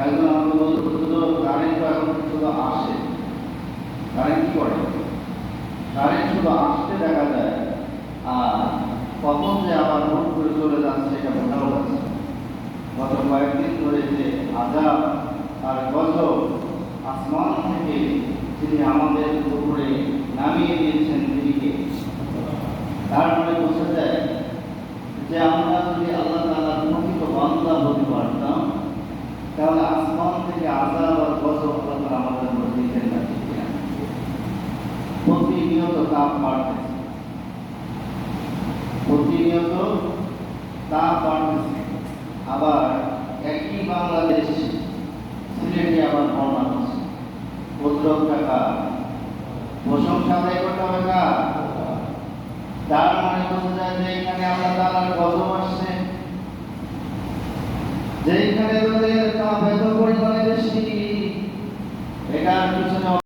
একজন আমাকে বলতো শুধু কারেন্ট এখন শুধু আসে, কারেন্ট কি করে, কারেন্ট শুধু আসতে দেখা যায়, আর কখন যে আবার হুট করে চলে যাচ্ছে এটা বোঝাও যাচ্ছে। গত কয়েকদিন ধরে যে আযাব আর গজব আসমান থেকে তিনি আমাদের উপরে নামিয়ে দিয়েছেন তিনিকে, তার মানে বোঝা যায় যে আমরা যদি আল্লাহ তাআলার প্রকৃত বান্দা হতে পারতাম তাহলে আসমান থেকে আযাব আর গজব আল্লাহ তাআলা আমাদের উপর দিতেন না। ঠিক কিনা? প্রতিনিয়ত তাপ বাড়তেছে, প্রতিনিয়ত তাপ বাড়তেছে। আবার একই বাংলাদেশ সিলেটে আবার বন্যা হচ্ছে। প্রতিরোধ টাকা প্রশংসা আদায় করতে হবে কার? তার মানে বোঝা যায় যে এখানে আল্লাহ তাআলার গজব আসছে, যেখানে তাদের তাপ